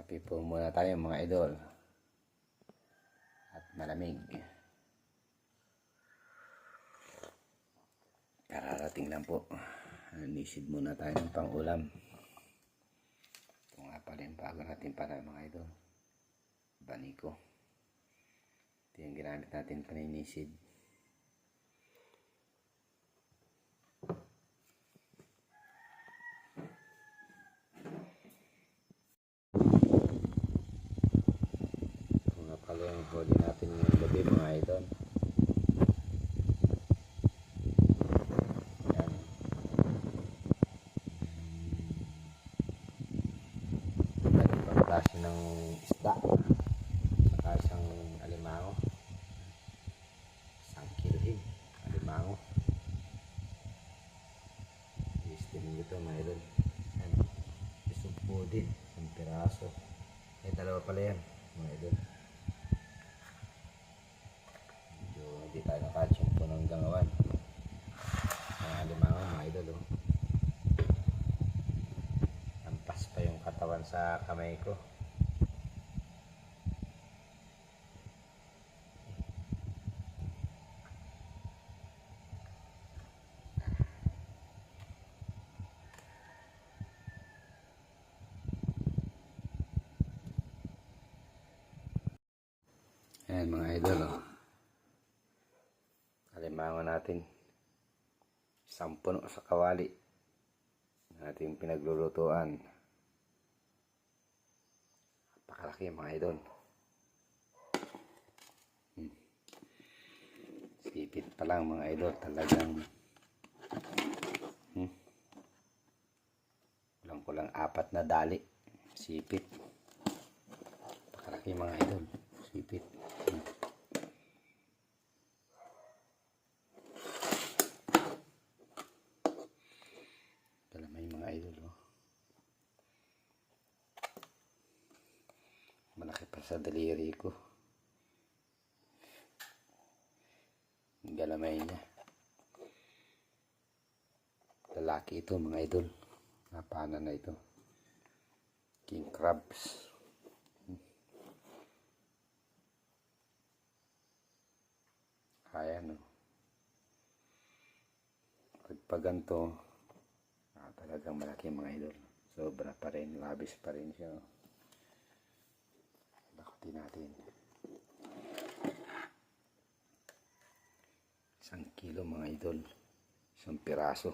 Kape po muna tayo mga idol. At malamig. Kararating lang po. Nisid muna tayo ng pang-ulam. Ito nga pala yung bago natin para mga idol. Baniko. Ito yung ginamit natin paninisid. Ito nga pala yung body natin yung gabi mga idol. Klase ng isda saka isang alimango, isang kilohin alimango. I-steam nito mga idol. Isumpo din isang piraso, dalawa pala yan mga idol. Medyo hindi tayo nakachimpo ng gangawan ang alimango mga idol. Lampas pa yung katawan sa kamay ko. Ayan mga idol, alimango natin, isang puno sa kawali natin pinaglulutuan. Napakalaki mga idol. Sipit pa lang mga idol, talagang kulang 4 na dali. Sipit. Napakalaki mga idol, sipit. Galamay mga idol, malaki pa sa daliri ko. Galamay niya. Lalaki ito mga idol. Napana na ito. King crabs. Ayan pag ganito, talagang malaki mga idol. Sobra pa rin, labis pa rin siya. Bakutin natin. 1 kilo mga idol. 1 piraso.